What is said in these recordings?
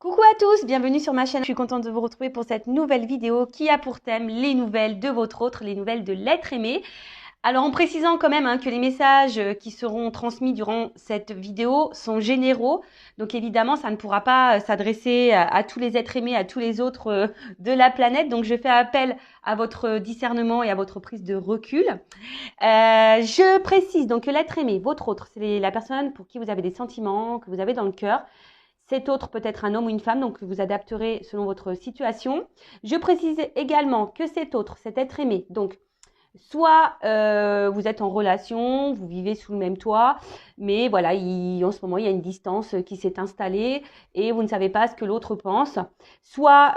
Coucou à tous, bienvenue sur ma chaîne. Je suis contente de vous retrouver pour cette nouvelle vidéo qui a pour thème les nouvelles de votre autre, les nouvelles de l'être aimé. Alors en précisant quand même que les messages qui seront transmis durant cette vidéo sont généraux. Donc évidemment, ça ne pourra pas s'adresser à tous les êtres aimés, à tous les autres de la planète. Donc je fais appel à votre discernement et à votre prise de recul. Je précise donc que l'être aimé, votre autre, c'est la personne pour qui vous avez des sentiments, que vous avez dans le cœur. Cet autre peut être un homme ou une femme, donc vous adapterez selon votre situation. Je précise également que cet autre, cet être aimé, donc soit vous êtes en relation, vous vivez sous le même toit, mais voilà, en ce moment, il y a une distance qui s'est installée et vous ne savez pas ce que l'autre pense. Soit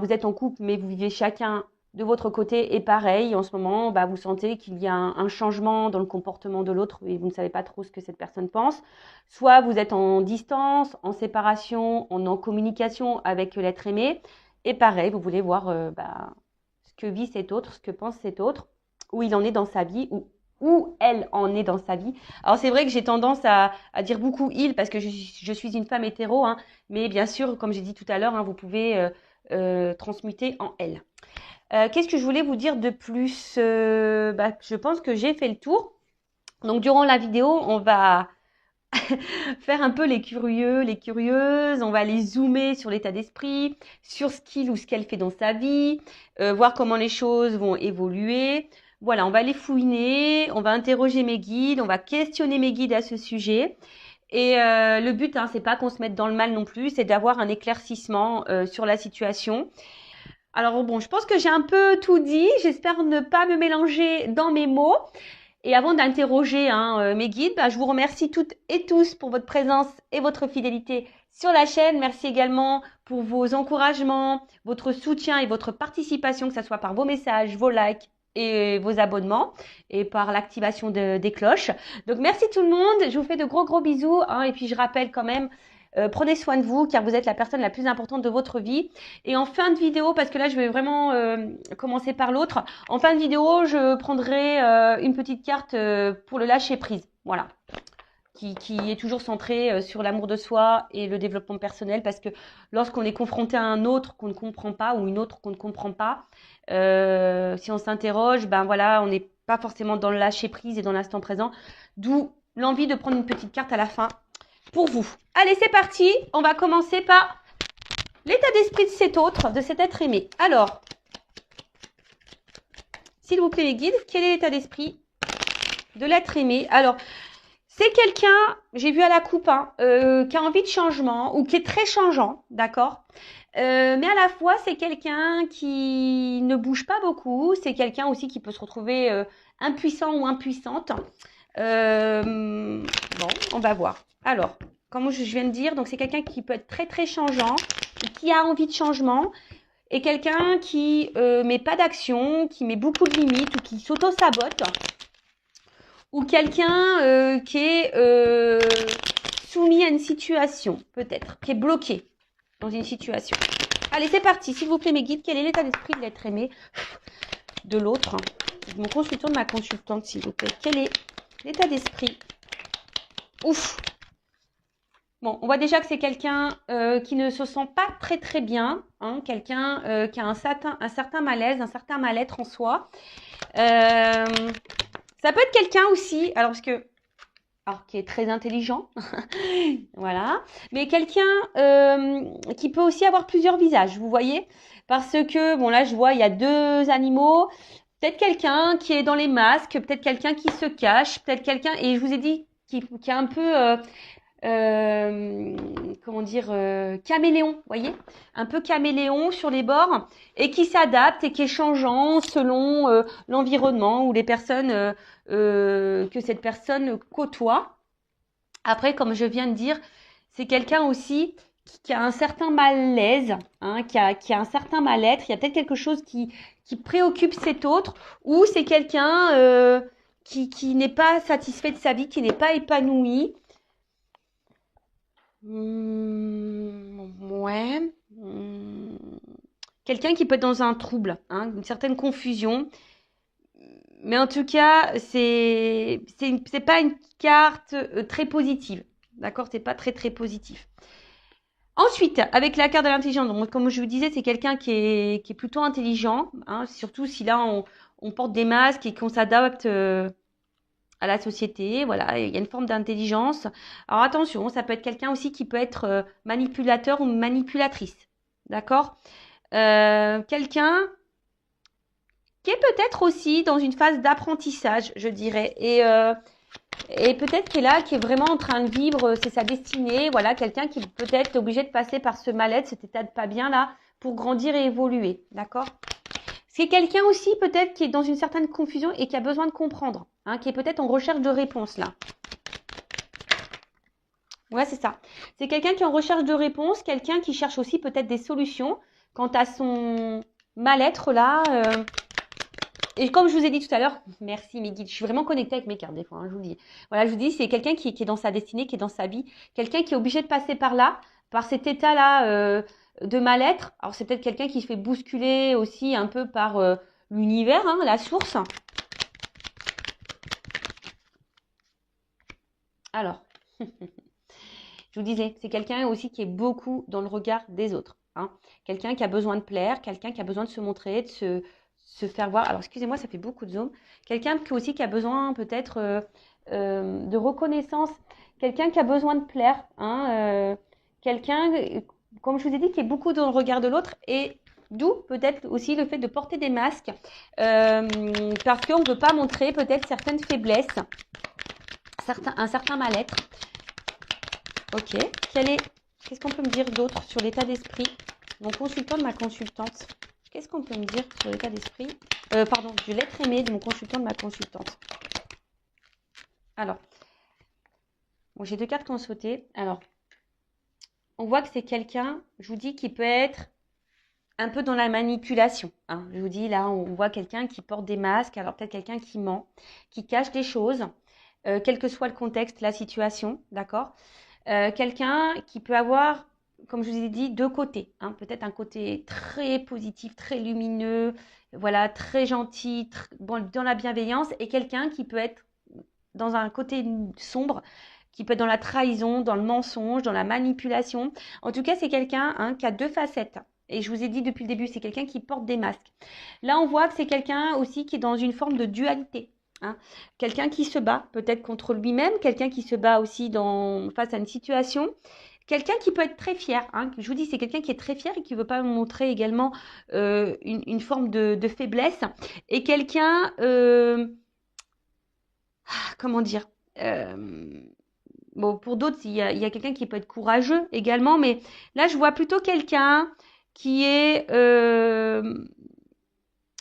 vous êtes en couple, mais vous vivez chacun de votre côté et pareil, en ce moment, vous sentez qu'il y a un changement dans le comportement de l'autre et vous ne savez pas trop ce que cette personne pense. Soit vous êtes en distance, en séparation, en communication avec l'être aimé et pareil, vous voulez voir ce que vit cet autre, ce que pense cet autre, où il en est dans sa vie, où elle en est dans sa vie. Alors c'est vrai que j'ai tendance à dire beaucoup il parce que je suis une femme hétéro, mais bien sûr, comme j'ai dit tout à l'heure, vous pouvez transmuter en elle. Qu'est-ce que je voulais vous dire de plus je pense que j'ai fait le tour. Donc durant la vidéo, on va faire un peu les curieux, les curieuses, on va aller zoomer sur l'état d'esprit, sur ce qu'il ou ce qu'elle fait dans sa vie, voir comment les choses vont évoluer. Voilà, on va aller fouiner, on va interroger mes guides, on va questionner mes guides à ce sujet. Et le but, c'est pas qu'on se mette dans le mal non plus, c'est d'avoir un éclaircissement sur la situation. Alors bon, je pense que j'ai un peu tout dit. J'espère ne pas me mélanger dans mes mots. Et avant d'interroger mes guides, je vous remercie toutes et tous pour votre présence et votre fidélité sur la chaîne. Merci également pour vos encouragements, votre soutien et votre participation, que ce soit par vos messages, vos likes et vos abonnements et par l'activation des cloches. Donc merci tout le monde. Je vous fais de gros bisous. Et puis je rappelle quand même, prenez soin de vous car vous êtes la personne la plus importante de votre vie. Et en fin de vidéo, parce que là je vais vraiment commencer par l'autre, en fin de vidéo je prendrai une petite carte pour le lâcher prise, voilà, qui est toujours centrée sur l'amour de soi et le développement personnel, parce que lorsqu'on est confronté à un autre qu'on ne comprend pas ou une autre qu'on ne comprend pas, si on s'interroge, on n'est pas forcément dans le lâcher prise et dans l'instant présent, d'où l'envie de prendre une petite carte à la fin pour vous. Allez, c'est parti, on va commencer par l'état d'esprit de cet autre, de cet être aimé. Alors, s'il vous plaît les guides, quel est l'état d'esprit de l'être aimé? Alors, c'est quelqu'un, j'ai vu à la coupe, qui a envie de changement ou qui est très changeant, d'accord, mais à la fois, c'est quelqu'un qui ne bouge pas beaucoup. C'est quelqu'un aussi qui peut se retrouver impuissant ou impuissante. Bon, on va voir. Alors, comme je viens de dire, donc c'est quelqu'un qui peut être très changeant, qui a envie de changement, et quelqu'un qui met pas d'action, qui met beaucoup de limites ou qui s'auto-sabote, ou quelqu'un qui est soumis à une situation, peut-être, qui est bloqué dans une situation. Allez, c'est parti. S'il vous plaît, mes guides, quel est l'état d'esprit de l'être aimé de l'autre, de mon consultant, de ma consultante, s'il vous plaît? Quel est l'état d'esprit? Ouf. Bon, on voit déjà que c'est quelqu'un qui ne se sent pas très bien, quelqu'un qui a un certain malaise, un certain mal-être en soi. Ça peut être quelqu'un aussi, alors qui est très intelligent, voilà, mais quelqu'un qui peut aussi avoir plusieurs visages, vous voyez, parce que, bon là je vois, il y a deux animaux, peut-être quelqu'un qui est dans les masques, peut-être quelqu'un qui se cache, peut-être quelqu'un, et je vous ai dit, qui est un peu, comment dire, caméléon, vous voyez, un peu caméléon sur les bords, et qui s'adapte et qui est changeant selon l'environnement ou les personnes que cette personne côtoie. Après, comme je viens de dire, c'est quelqu'un aussi qui a un certain malaise, qui a un certain mal-être. Il y a peut-être quelque chose qui préoccupe cet autre, ou c'est quelqu'un qui n'est pas satisfait de sa vie, qui n'est pas épanoui. Ouais. Quelqu'un qui peut être dans un trouble, une certaine confusion. Mais en tout cas, c'est pas une carte très positive. D'accord? C'est pas très positif. Ensuite, avec la carte de l'intelligence, donc comme je vous disais, c'est quelqu'un qui est plutôt intelligent, hein, surtout si là on porte des masques et qu'on s'adapte à la société. Voilà, il y a une forme d'intelligence. Alors attention, ça peut être quelqu'un aussi qui peut être manipulateur ou manipulatrice. D'accord? Quelqu'un qui est peut-être aussi dans une phase d'apprentissage, je dirais. Et peut-être qu'il est là, qui est vraiment en train de vivre, c'est sa destinée. Voilà, quelqu'un qui peut-être est obligé de passer par ce mal-être, cet état de pas bien là, pour grandir et évoluer. D'accord? C'est quelqu'un aussi peut-être qui est dans une certaine confusion et qui a besoin de comprendre, hein, qui est peut-être en recherche de réponse là. Ouais, c'est ça. C'est quelqu'un qui est en recherche de réponse, quelqu'un qui cherche aussi peut-être des solutions quant à son mal-être là. Et comme je vous ai dit tout à l'heure, merci mes guides, je suis vraiment connectée avec mes cartes des fois, hein, je vous le dis. Voilà, je vous dis, c'est quelqu'un qui est dans sa destinée, qui est dans sa vie, quelqu'un qui est obligé de passer par là, par cet état-là de mal-être. Alors c'est peut-être quelqu'un qui se fait bousculer aussi un peu par l'univers, hein, la source. Alors, je vous disais, c'est quelqu'un aussi qui est beaucoup dans le regard des autres. Hein. Quelqu'un qui a besoin de plaire, quelqu'un qui a besoin de se montrer, de se faire voir. Alors, excusez-moi, ça fait beaucoup de zoom. Quelqu'un qui aussi qui a besoin peut-être de reconnaissance. Quelqu'un qui a besoin de plaire. Hein, quelqu'un, comme je vous ai dit, qui est beaucoup dans le regard de l'autre. Et d'où peut-être aussi le fait de porter des masques. Parce qu'on ne veut pas montrer peut-être certaines faiblesses, un certain mal-être. Ok. Qu'est-ce qu'on peut me dire d'autre sur l'état d'esprit? Mon consultant de ma consultante. Qu'est-ce qu'on peut me dire sur l'état d'esprit? Pardon, de l'être aimé de mon consultant de ma consultante. Alors, bon, j'ai 2 cartes qui ont sauté. Alors, on voit que c'est quelqu'un, je vous dis, qui peut être un peu dans la manipulation. Hein. Je vous dis, là, on voit quelqu'un qui porte des masques. Alors, peut-être quelqu'un qui ment, qui cache des choses, quel que soit le contexte, la situation, d'accord? Quelqu'un qui peut avoir, comme je vous ai dit, 2 côtés. Hein. Peut-être un côté très positif, très lumineux, voilà, très gentil, bon, dans la bienveillance, et quelqu'un qui peut être dans un côté sombre, qui peut être dans la trahison, dans le mensonge, dans la manipulation. En tout cas, c'est quelqu'un hein, qui a 2 facettes. Et je vous ai dit depuis le début, c'est quelqu'un qui porte des masques. Là, on voit que c'est quelqu'un aussi qui est dans une forme de dualité. Hein. Quelqu'un qui se bat peut-être contre lui-même, quelqu'un qui se bat aussi face à une situation, quelqu'un qui peut être très fier. Hein. Je vous dis, c'est quelqu'un qui est très fier et qui ne veut pas montrer également une forme de faiblesse. Et quelqu'un, comment dire, bon, pour d'autres, il y a quelqu'un qui peut être courageux également, mais là, je vois plutôt quelqu'un qui est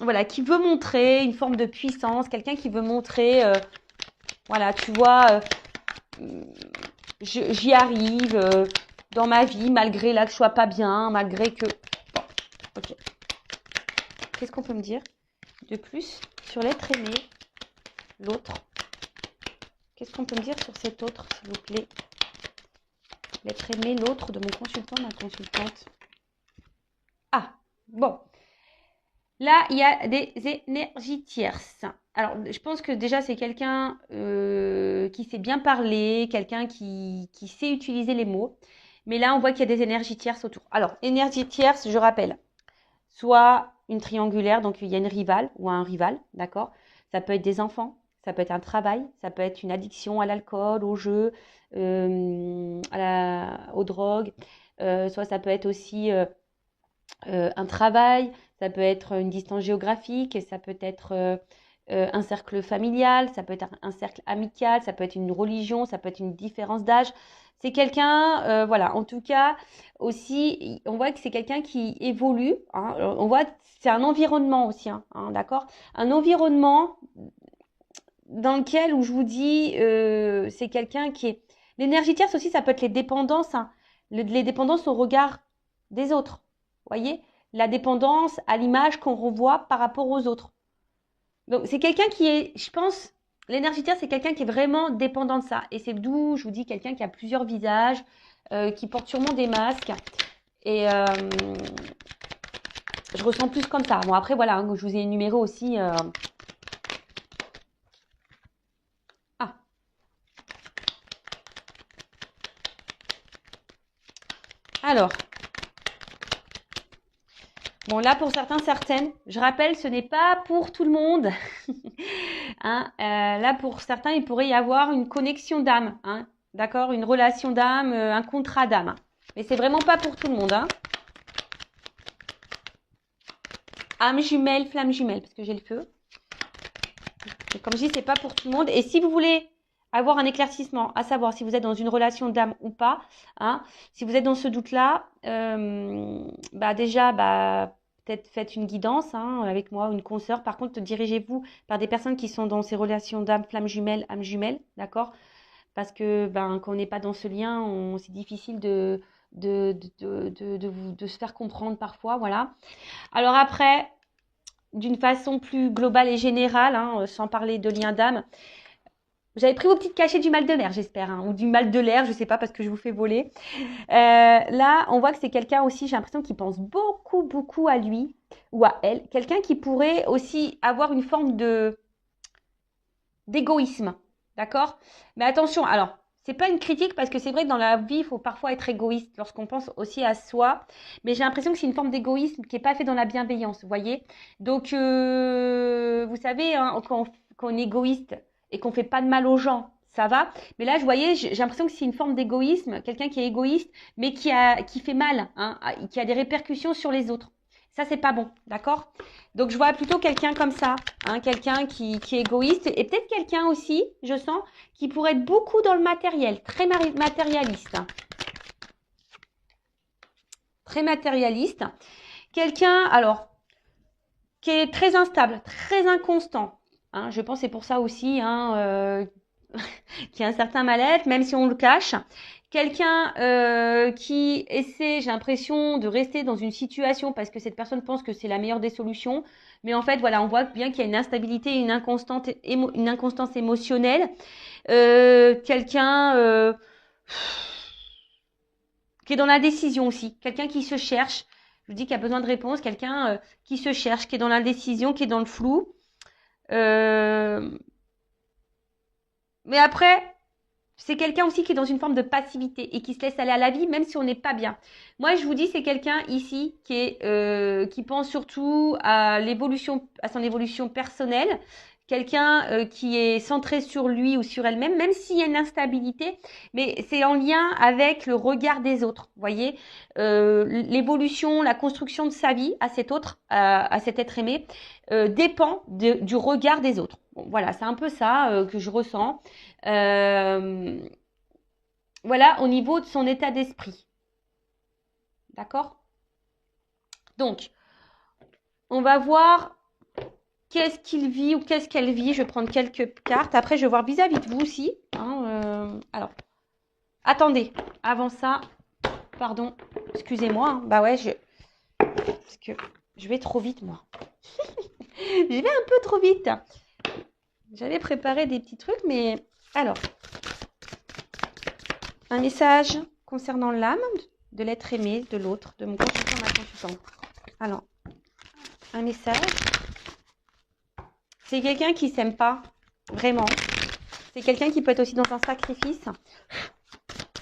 voilà, qui veut montrer une forme de puissance, quelqu'un qui veut montrer, voilà, tu vois, j'y arrive dans ma vie, malgré là que je sois pas bien, malgré que... Bon, ok. Qu'est-ce qu'on peut me dire de plus sur l'être aimé, l'autre? Qu'est-ce qu'on peut me dire sur cet autre, s'il vous plaît? L'être aimé, l'autre de mon consultant, ma consultante. Ah, bon. Là, il y a des énergies tierces. Alors, je pense que déjà, c'est quelqu'un qui sait bien parler, quelqu'un qui sait utiliser les mots. Mais là, on voit qu'il y a des énergies tierces autour. Alors, énergie tierce, je rappelle, soit une triangulaire, donc il y a une rivale ou un rival, d'accord? Ça peut être des enfants, ça peut être un travail, ça peut être une addiction à l'alcool, au jeu, aux drogues. Soit ça peut être aussi un travail, ça peut être une distance géographique, ça peut être un cercle familial, ça peut être un cercle amical, ça peut être une religion, ça peut être une différence d'âge. C'est quelqu'un, voilà, en tout cas, aussi, on voit que c'est quelqu'un qui évolue. Hein, on voit que c'est un environnement aussi, hein, d'accord? Un environnement dans lequel, où je vous dis, c'est quelqu'un qui est... L'énergie tierce aussi, ça peut être les dépendances, hein, les dépendances au regard des autres. Voyez, la dépendance à l'image qu'on revoit par rapport aux autres. Donc, c'est quelqu'un qui est, je pense, l'énergie terre, c'est quelqu'un qui est vraiment dépendant de ça. Et c'est d'où je vous dis quelqu'un qui a plusieurs visages, qui porte sûrement des masques. Et je ressens plus comme ça. Bon, après, voilà, hein, je vous ai énuméré aussi. Ah. Alors, Bon, là, pour certains, certaines, je rappelle, ce n'est pas pour tout le monde. Hein, là, pour certains, il pourrait y avoir une connexion d'âme, hein, d'accord? Une relation d'âme, un contrat d'âme. Hein. Mais c'est vraiment pas pour tout le monde. Hein. Âme jumelle, flamme jumelle, parce que j'ai le feu. Et comme je dis, c'est pas pour tout le monde. Et si vous voulez avoir un éclaircissement, à savoir si vous êtes dans une relation d'âme ou pas, hein, si vous êtes dans ce doute-là, déjà, peut-être faites une guidance hein, avec moi ou une consoeur. Par contre, dirigez-vous par des personnes qui sont dans ces relations d'âme, flamme jumelle, âme jumelle, d'accord? Parce que quand on n'est pas dans ce lien, c'est difficile de se faire comprendre parfois, voilà. Alors après, d'une façon plus globale et générale, hein, sans parler de lien d'âme, vous avez pris vos petites cachets du mal de mer, j'espère, hein, ou du mal de l'air, je sais pas, parce que je vous fais voler. Là, on voit que c'est quelqu'un aussi, j'ai l'impression, qui pense beaucoup, beaucoup à lui ou à elle. Quelqu'un qui pourrait aussi avoir une forme d'égoïsme, d'accord? Mais attention, alors, c'est pas une critique parce que c'est vrai que dans la vie, il faut parfois être égoïste lorsqu'on pense aussi à soi. Mais j'ai l'impression que c'est une forme d'égoïsme qui n'est pas fait dans la bienveillance, vous voyez? Donc, vous savez, hein, quand on est égoïste et qu'on fait pas de mal aux gens, ça va. Mais là, je voyais, j'ai l'impression que c'est une forme d'égoïsme, quelqu'un qui est égoïste, mais qui fait mal, hein, qui a des répercussions sur les autres. Ça, c'est pas bon, d'accord? Donc, je vois plutôt quelqu'un comme ça, hein, quelqu'un qui est égoïste et peut-être quelqu'un aussi, je sens, qui pourrait être beaucoup dans le matériel, très matérialiste. Très matérialiste. Quelqu'un, alors, qui est très instable, très inconstant. Hein, je pense que c'est pour ça aussi hein, qu'il y a un certain mal-être, même si on le cache. Quelqu'un qui essaie, j'ai l'impression, de rester dans une situation parce que cette personne pense que c'est la meilleure des solutions. Mais en fait, voilà, on voit bien qu'il y a une instabilité, une inconstance émotionnelle. Quelqu'un qui est dans la décision aussi. Quelqu'un qui se cherche. Je vous dis qu'il y a besoin de réponse. Quelqu'un qui se cherche, qui est dans l'indécision, qui est dans le flou. Mais après, c'est quelqu'un aussi qui est dans une forme de passivité et qui se laisse aller à la vie même si on n'est pas bien. Moi, je vous dis, c'est quelqu'un ici qui pense surtout à son évolution personnelle. Quelqu'un qui est centré sur lui ou sur elle-même, même s'il y a une instabilité, mais c'est en lien avec le regard des autres. Vous voyez, l'évolution, la construction de sa vie à cet autre, à cet être aimé, dépend du regard des autres. Bon, voilà, c'est un peu ça que je ressens. Voilà, au niveau de son état d'esprit. D'accord? Donc, on va voir qu'est-ce qu'il vit ou qu'est-ce qu'elle vit. Je vais prendre quelques cartes. Après, je vais voir vis-à-vis de vous aussi. Hein, alors, attendez. Avant ça, pardon, excusez-moi. Hein, bah ouais, parce que je vais trop vite, moi. Je vais un peu trop vite. J'avais préparé des petits trucs, mais... Alors, un message concernant l'âme de l'être aimé, de l'autre, de mon consultant, ma consultante. Alors, un message. C'est quelqu'un qui s'aime pas, vraiment. C'est quelqu'un qui peut être aussi dans un sacrifice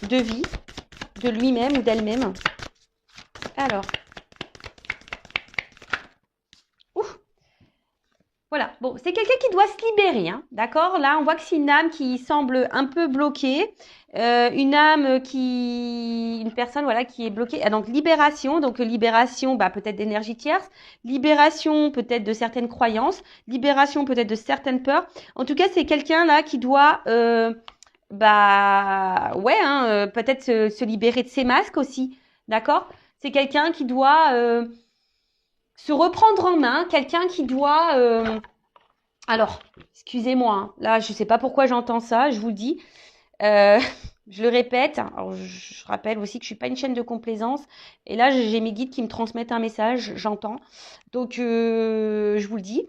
de vie, de lui-même ou d'elle-même. Alors, voilà, bon, c'est quelqu'un qui doit se libérer, hein, d'accord? Là, on voit que c'est une âme qui semble un peu bloquée, une personne, voilà, qui est bloquée. Ah, donc, libération, peut-être d'énergie tierce, libération, peut-être de certaines croyances, libération, peut-être de certaines peurs. En tout cas, c'est quelqu'un là qui doit, peut-être se libérer de ses masques aussi, d'accord? C'est quelqu'un qui doit se reprendre en main, quelqu'un qui doit... Alors, excusez-moi, hein, là, je ne sais pas pourquoi j'entends ça, je vous le dis. Je le répète, alors je rappelle aussi que je ne suis pas une chaîne de complaisance. Et là, j'ai mes guides qui me transmettent un message, j'entends. Donc, je vous le dis.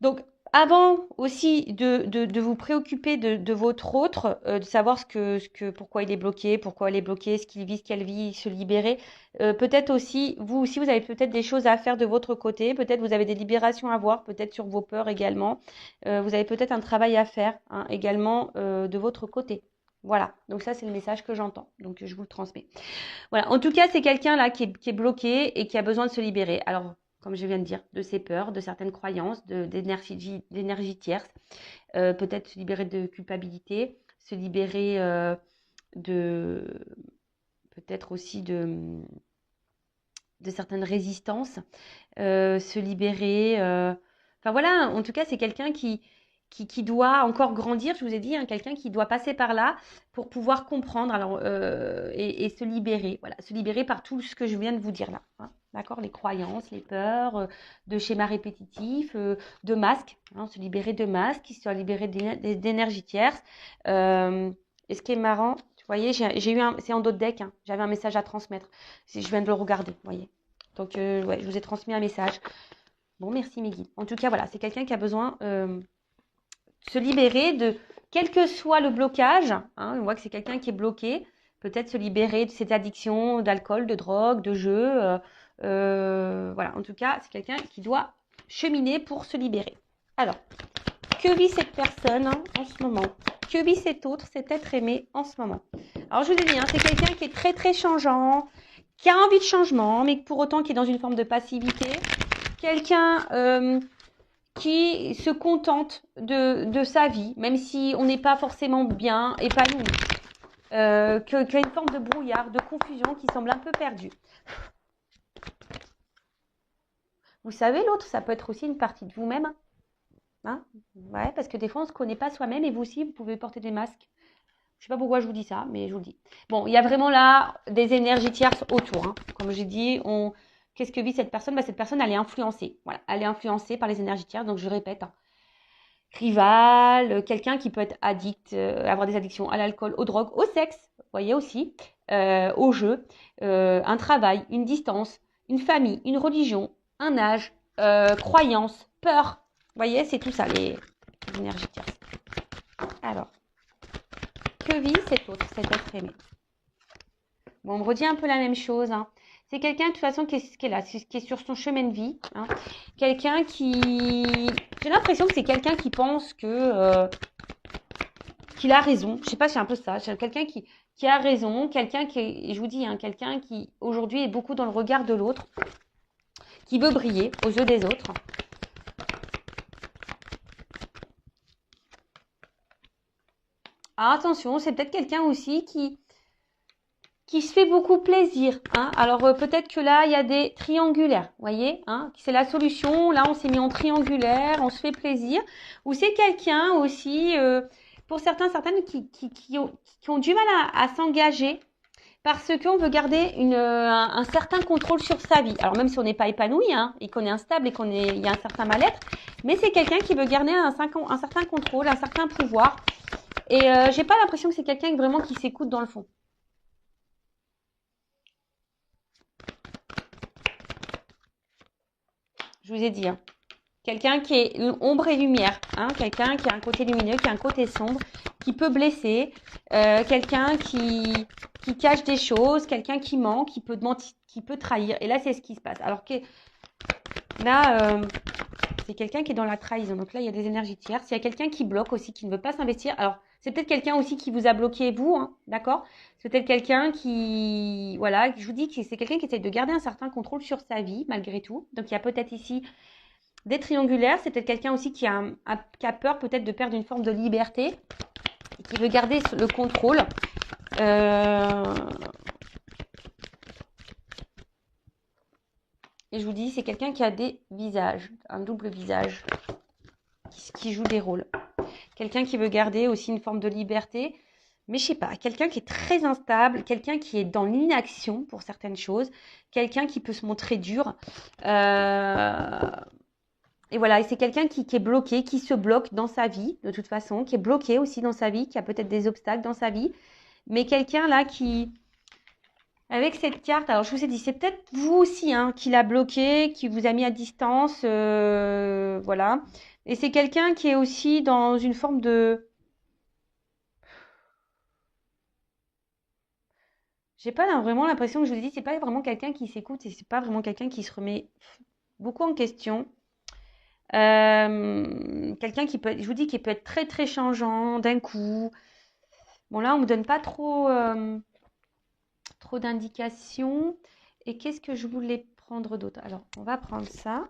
Donc, avant aussi de vous préoccuper de votre autre, de savoir pourquoi il est bloqué, pourquoi elle est bloquée, ce qu'il vit, ce qu'elle vit, se libérer. Peut-être aussi, vous aussi, vous avez peut-être des choses à faire de votre côté. Peut-être vous avez des libérations à voir, peut-être sur vos peurs également. Vous avez peut-être un travail à faire hein, également de votre côté. Voilà, donc ça c'est le message que j'entends, donc je vous le transmets. Voilà, en tout cas c'est quelqu'un là qui est bloqué et qui a besoin de se libérer. Alors, comme je viens de dire, de ses peurs, de certaines croyances, d'énergie tierce, peut-être se libérer de culpabilité, se libérer de peut-être aussi de certaines résistances, se libérer. Enfin voilà, en tout cas, c'est quelqu'un qui doit encore grandir, je vous ai dit, hein, quelqu'un qui doit passer par là pour pouvoir comprendre alors, et se libérer. Voilà, se libérer par tout ce que je viens de vous dire là. Hein, d'accord, les croyances, les peurs, de schémas répétitifs, de masques, hein, se libérer de masques, se libérer d'énergie tierce. Et ce qui est marrant, vous voyez, j'ai eu c'est en d'autres decks, hein, j'avais un message à transmettre. Je viens de le regarder, vous voyez. Donc, ouais, je vous ai transmis un message. Bon, merci mes guides. En tout cas, voilà, c'est quelqu'un qui a besoin de se libérer de, quel que soit le blocage, hein, on voit que c'est quelqu'un qui est bloqué, peut-être se libérer de ses addictions d'alcool, de drogue, de jeu. Voilà, en tout cas, c'est quelqu'un qui doit cheminer pour se libérer. Alors, que vit cette personne en ce moment? Que vit cet autre, cet être aimé en ce moment? Alors, je vous ai dit, hein, c'est quelqu'un qui est très, très changeant, qui a envie de changement, mais pour autant qui est dans une forme de passivité. Quelqu'un qui se contente de sa vie, même si on n'est pas forcément bien épanoui. Qui a une forme de brouillard, de confusion, qui semble un peu perdu. Vous savez, l'autre, ça peut être aussi une partie de vous-même. Hein, ouais, parce que des fois, on ne se connaît pas soi-même et vous aussi, vous pouvez porter des masques. Je ne sais pas pourquoi je vous dis ça, mais je vous le dis. Bon, il y a vraiment là des énergies tierces autour. Hein. Comme j'ai dit, qu'est-ce que vit cette personne? Cette personne, elle est influencée. Voilà, elle est influencée par les énergies tierces. Donc, je répète, hein. Rival, quelqu'un qui peut être addict, avoir des addictions à l'alcool, aux drogues, au sexe, vous voyez aussi, au jeu, un travail, une distance, une famille, une religion, un âge, croyance, peur. Vous voyez, c'est tout ça, les énergies tierces. Alors, que vit cet autre, cet être aimé? Bon, on me redit un peu la même chose. Hein. C'est quelqu'un, de toute façon, qui est là, qui est sur son chemin de vie. Hein. Quelqu'un qui... J'ai l'impression que c'est quelqu'un qui pense que... qu'il a raison. Je sais pas, c'est un peu ça. C'est quelqu'un qui a raison. Quelqu'un qui... Je vous dis, hein, quelqu'un qui, aujourd'hui, est beaucoup dans le regard de l'autre. Qui veut briller aux yeux des autres. Alors, attention, c'est peut-être quelqu'un aussi qui se fait beaucoup plaisir. Hein. Alors, peut-être que là, il y a des triangulaires, vous voyez, hein, c'est la solution. Là, on s'est mis en triangulaire, on se fait plaisir. Ou c'est quelqu'un aussi, pour certaines qui ont du mal à s'engager parce qu'on veut garder un certain contrôle sur sa vie. Alors, même si on n'est pas épanoui, hein, et qu'on est instable et il y a un certain mal-être, mais c'est quelqu'un qui veut garder un certain contrôle, un certain pouvoir. Et j'ai pas l'impression que c'est quelqu'un vraiment qui s'écoute dans le fond. Je vous ai dit, hein. Quelqu'un qui est ombre et lumière, hein. Quelqu'un qui a un côté lumineux, qui a un côté sombre, qui peut blesser, quelqu'un qui cache des choses, quelqu'un qui ment, qui peut mentir, qui peut trahir. Et là, c'est ce qui se passe. Alors que là, c'est quelqu'un qui est dans la trahison. Donc là, il y a des énergies tierces. Il y a quelqu'un qui bloque aussi, qui ne veut pas s'investir. Alors, c'est peut-être quelqu'un aussi qui vous a bloqué, vous, hein, d'accord? C'est peut-être quelqu'un qui, voilà, je vous dis que c'est quelqu'un qui essaie de garder un certain contrôle sur sa vie, malgré tout. Donc, il y a peut-être ici des triangulaires. C'est peut-être quelqu'un aussi qui a peur peut-être de perdre une forme de liberté et qui veut garder le contrôle. Et je vous dis, c'est quelqu'un qui a des visages, un double visage, qui joue des rôles. Quelqu'un qui veut garder aussi une forme de liberté, mais je sais pas, quelqu'un qui est très instable, quelqu'un qui est dans l'inaction pour certaines choses, quelqu'un qui peut se montrer dur. Et voilà, et c'est quelqu'un qui est bloqué, qui se bloque dans sa vie, de toute façon, qui est bloqué aussi dans sa vie, qui a peut-être des obstacles dans sa vie, mais quelqu'un là qui... Avec cette carte, alors je vous ai dit, c'est peut-être vous aussi hein, qui l'a bloqué, qui vous a mis à distance, voilà. Et c'est quelqu'un qui est aussi dans une forme de... J'ai pas vraiment l'impression que je vous ai dit, c'est pas vraiment quelqu'un qui s'écoute et c'est pas vraiment quelqu'un qui se remet beaucoup en question. Quelqu'un qui peut, je vous dis, qui peut être très très changeant d'un coup. Bon, là, on ne me donne pas trop, trop d'indications. Et qu'est-ce que je voulais prendre d'autre? Alors, on va prendre ça.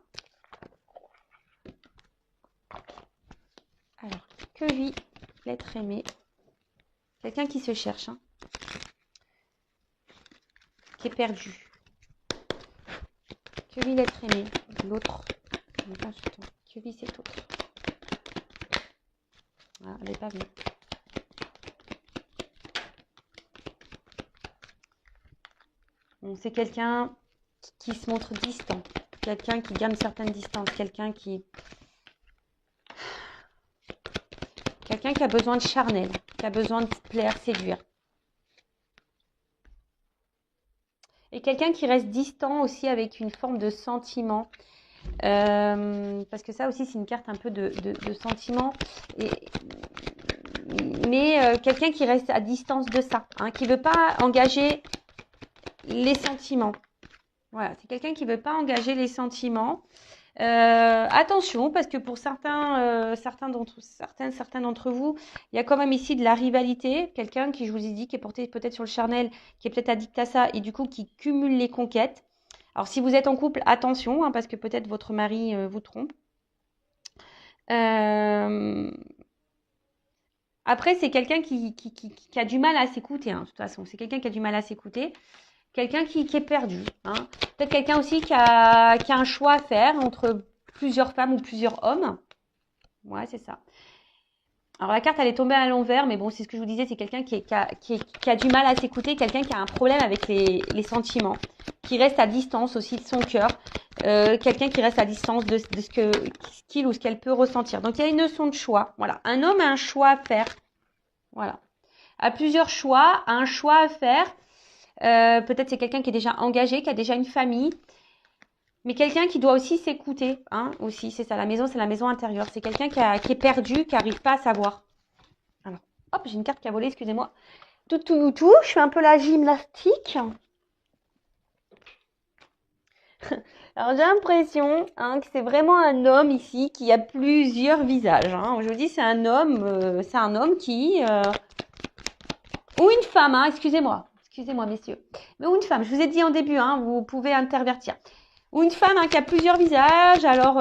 Alors, que vit l'être aimé? Quelqu'un qui se cherche, hein, qui est perdu. Que vit l'être aimé? L'autre, le consultant. Que vit cet autre? Ah, elle n'est pas venue. Bon, c'est quelqu'un qui se montre distant, quelqu'un qui garde une certaine distance, quelqu'un qui a besoin de charnel, qui a besoin de plaire, séduire. Et quelqu'un qui reste distant aussi avec une forme de sentiment. Parce que ça aussi, c'est une carte un peu de sentiment. Mais quelqu'un qui reste à distance de ça, hein, qui ne veut pas engager les sentiments. Voilà, c'est quelqu'un qui ne veut pas engager les sentiments. Attention, parce que pour certains d'entre vous, il y a quand même ici de la rivalité. Quelqu'un qui, je vous ai dit, qui est porté peut-être sur le charnel, qui est peut-être addict à ça et du coup qui cumule les conquêtes. Alors, si vous êtes en couple, attention, hein, parce que peut-être votre mari vous trompe. Après, c'est quelqu'un qui a du mal à s'écouter, hein, de toute façon. C'est quelqu'un qui a du mal à s'écouter. Quelqu'un qui est perdu. Hein. Peut-être quelqu'un aussi qui a un choix à faire entre plusieurs femmes ou plusieurs hommes. Ouais, c'est ça. Alors, la carte, elle est tombée à l'envers, mais bon, c'est ce que je vous disais, c'est quelqu'un qui a du mal à s'écouter, quelqu'un qui a un problème avec les sentiments, qui reste à distance aussi de son cœur, quelqu'un qui reste à distance de ce qu'il ou ce qu'elle peut ressentir. Donc, il y a une notion de choix. Voilà. Un homme a un choix à faire. Voilà. A plusieurs choix, a un choix à faire. Peut-être c'est quelqu'un qui est déjà engagé, qui a déjà une famille, mais quelqu'un qui doit aussi s'écouter, hein, aussi, c'est ça, la maison, c'est la maison intérieure. C'est quelqu'un qui est perdu, qui n'arrive pas à savoir. Alors, hop, j'ai une carte qui a volé, excusez-moi. Tout, je fais un peu la gymnastique. Alors, j'ai l'impression hein, que c'est vraiment un homme ici qui a plusieurs visages. Hein. Je vous dis, c'est un homme qui... ou une femme, hein, excusez-moi, messieurs. Mais ou une femme, je vous ai dit en début, hein, vous pouvez intervertir. Ou une femme hein, qui a plusieurs visages. Alors,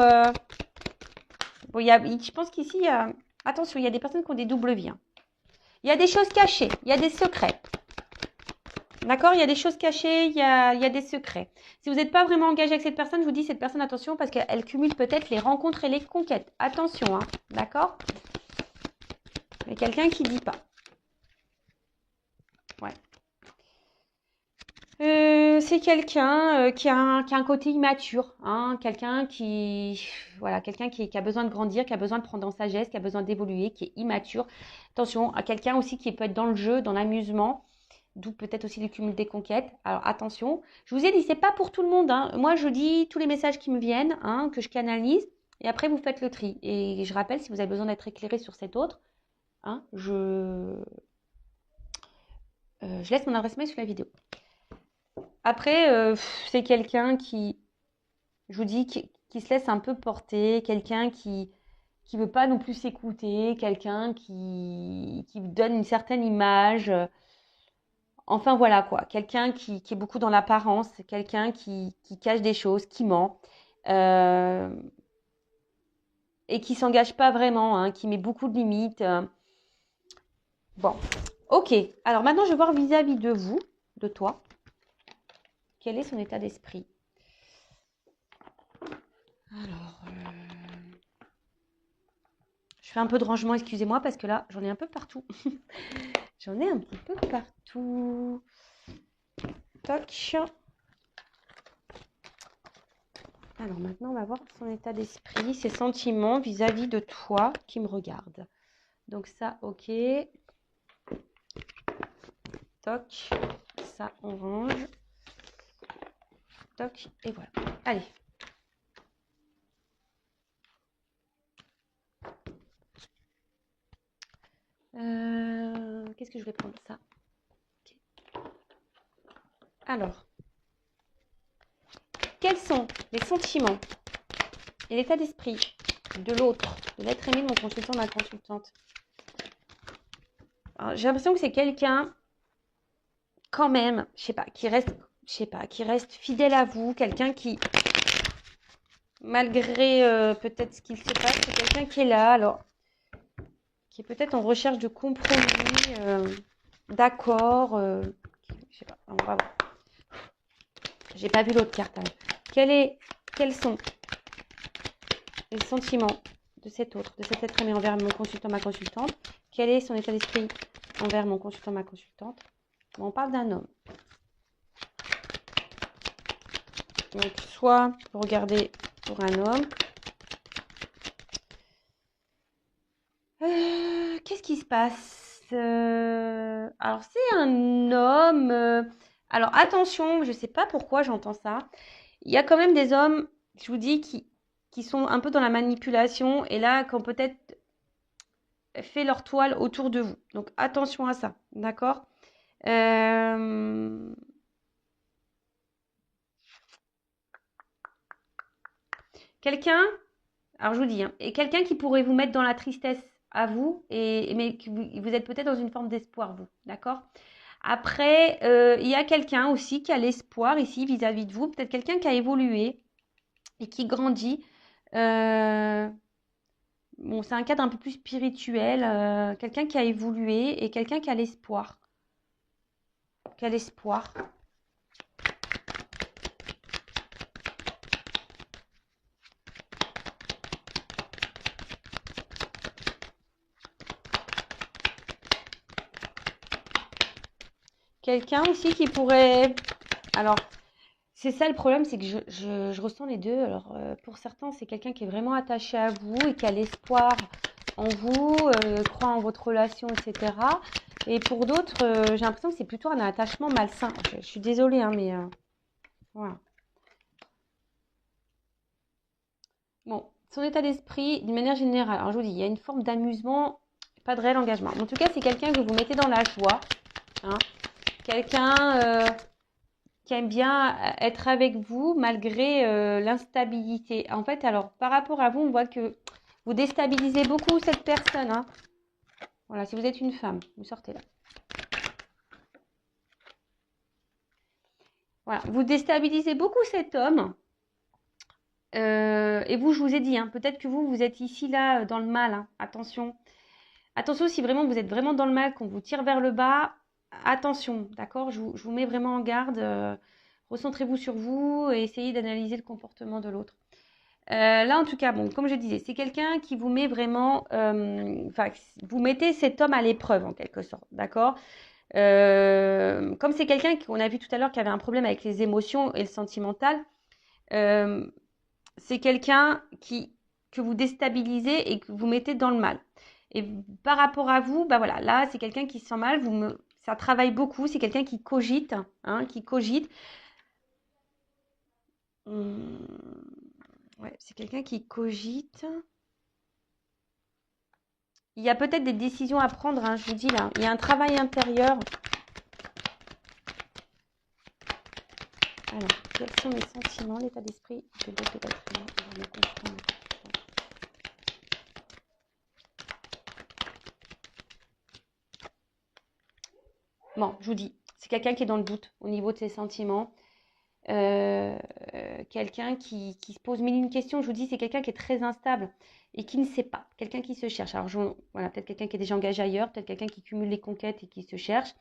bon, je pense qu'ici, attention, il y a des personnes qui ont des doubles vies. Hein. Il y a des choses cachées, il y a des secrets. D'accord? Il y a des choses cachées, il y a des secrets. Si vous n'êtes pas vraiment engagé avec cette personne, je vous dis, cette personne, attention, parce qu'elle cumule peut-être les rencontres et les conquêtes. Attention, hein, d'accord? Mais quelqu'un qui ne dit pas. Ouais. C'est quelqu'un qui a un côté immature, hein, quelqu'un qui a besoin de grandir, qui a besoin de prendre en sagesse, qui a besoin d'évoluer, qui est immature. Attention, à quelqu'un aussi qui peut être dans le jeu, dans l'amusement, d'où peut-être aussi le cumul des conquêtes. Alors attention, je vous ai dit, c'est pas pour tout le monde. Hein. Moi, je dis tous les messages qui me viennent, hein, que je canalise, et après vous faites le tri. Et je rappelle, si vous avez besoin d'être éclairé sur cet autre, hein, je laisse mon adresse mail sous la vidéo. Après, c'est quelqu'un qui, je vous dis, qui se laisse un peu porter, quelqu'un qui veut pas non plus s'écouter, quelqu'un qui donne une certaine image. Enfin voilà quoi, quelqu'un qui est beaucoup dans l'apparence, quelqu'un qui cache des choses, qui ment et qui s'engage pas vraiment, hein, qui met beaucoup de limites. Bon, ok. Alors maintenant, je vais voir vis-à-vis de vous, de toi. Quel est son état d'esprit? Alors, je fais un peu de rangement, excusez-moi, parce que là, j'en ai un peu partout. J'en ai un petit peu partout. Toc. Alors maintenant, on va voir son état d'esprit, ses sentiments vis-à-vis de toi qui me regarde. Donc ça, ok. Toc. Ça, on range. Toc. Et voilà. Allez. Qu'est-ce que je vais prendre? Ça. Okay. Alors. Quels sont les sentiments et l'état d'esprit de l'autre, de l'être aimé de mon consultant, ma consultante? J'ai l'impression que c'est quelqu'un, quand même, qui reste fidèle à vous, quelqu'un qui, malgré peut-être ce qu'il se passe, c'est quelqu'un qui est là, alors, qui est peut-être en recherche de compromis, d'accord, je sais pas, on va voir. J'ai pas vu l'autre carte. Alors. Quels sont les sentiments de cet autre, de cet être aimé envers mon consultant, ma consultante? Quel est son état d'esprit envers mon consultant, ma consultante? Bon, on parle d'un homme. Donc, soit vous regardez pour un homme. Qu'est-ce qui se passe? Alors, c'est un homme. Alors, attention, je ne sais pas pourquoi j'entends ça. Il y a quand même des hommes, je vous dis, qui sont un peu dans la manipulation et là, qui ont peut-être fait leur toile autour de vous. Donc, attention à ça, d'accord? Quelqu'un, alors je vous dis, hein, et quelqu'un qui pourrait vous mettre dans la tristesse à vous, mais que vous êtes peut-être dans une forme d'espoir, vous, d'accord? Après, il y a quelqu'un aussi qui a l'espoir ici vis-à-vis de vous, peut-être quelqu'un qui a évolué et qui grandit. Bon, c'est un cadre un peu plus spirituel, quelqu'un qui a évolué et quelqu'un qui a l'espoir. Qui a l'espoir. Quelqu'un aussi qui pourrait... Alors, c'est ça le problème, c'est que je ressens les deux. Alors, pour certains, c'est quelqu'un qui est vraiment attaché à vous et qui a l'espoir en vous, croit en votre relation, etc. Et pour d'autres, j'ai l'impression que c'est plutôt un attachement malsain. Je suis désolée, hein, mais voilà. Bon, son état d'esprit, d'une manière générale, alors je vous dis, il y a une forme d'amusement, pas de réel engagement. En tout cas, c'est quelqu'un que vous mettez dans la joie. Hein. Quelqu'un qui aime bien être avec vous malgré l'instabilité. En fait, alors, par rapport à vous, on voit que vous déstabilisez beaucoup cette personne. Hein. Voilà, si vous êtes une femme, vous sortez là. Voilà, vous déstabilisez beaucoup cet homme. Et vous, je vous ai dit, hein, peut-être que vous êtes ici, là, dans le mal. Hein. Attention. Attention, si vraiment vous êtes vraiment dans le mal, qu'on vous tire vers le bas, attention, d'accord? Je vous mets vraiment en garde. Recentrez-vous sur vous et essayez d'analyser le comportement de l'autre. Là, en tout cas, bon, comme je disais, c'est quelqu'un qui vous met vraiment, enfin, vous mettez cet homme à l'épreuve en quelque sorte, d'accord? Comme c'est quelqu'un qu'on a vu tout à l'heure qui avait un problème avec les émotions et le sentimental, c'est quelqu'un que vous déstabilisez et que vous mettez dans le mal. Et par rapport à vous, bah voilà, là, c'est quelqu'un qui se sent mal, ça travaille beaucoup, c'est quelqu'un qui cogite, hein, qui cogite. Ouais, c'est quelqu'un qui cogite. Il y a peut-être des décisions à prendre, hein, je vous dis là. Il y a un travail intérieur. Alors, quels sont les sentiments, l'état d'esprit de l'autre être humain envers mon conjoint? Bon, je vous dis, c'est quelqu'un qui est dans le doute au niveau de ses sentiments. Quelqu'un qui se pose mille et une questions. Je vous dis, c'est quelqu'un qui est très instable et qui ne sait pas. Quelqu'un qui se cherche. Alors, voilà, peut-être quelqu'un qui est déjà engagé ailleurs, peut-être quelqu'un qui cumule les conquêtes et qui se cherche,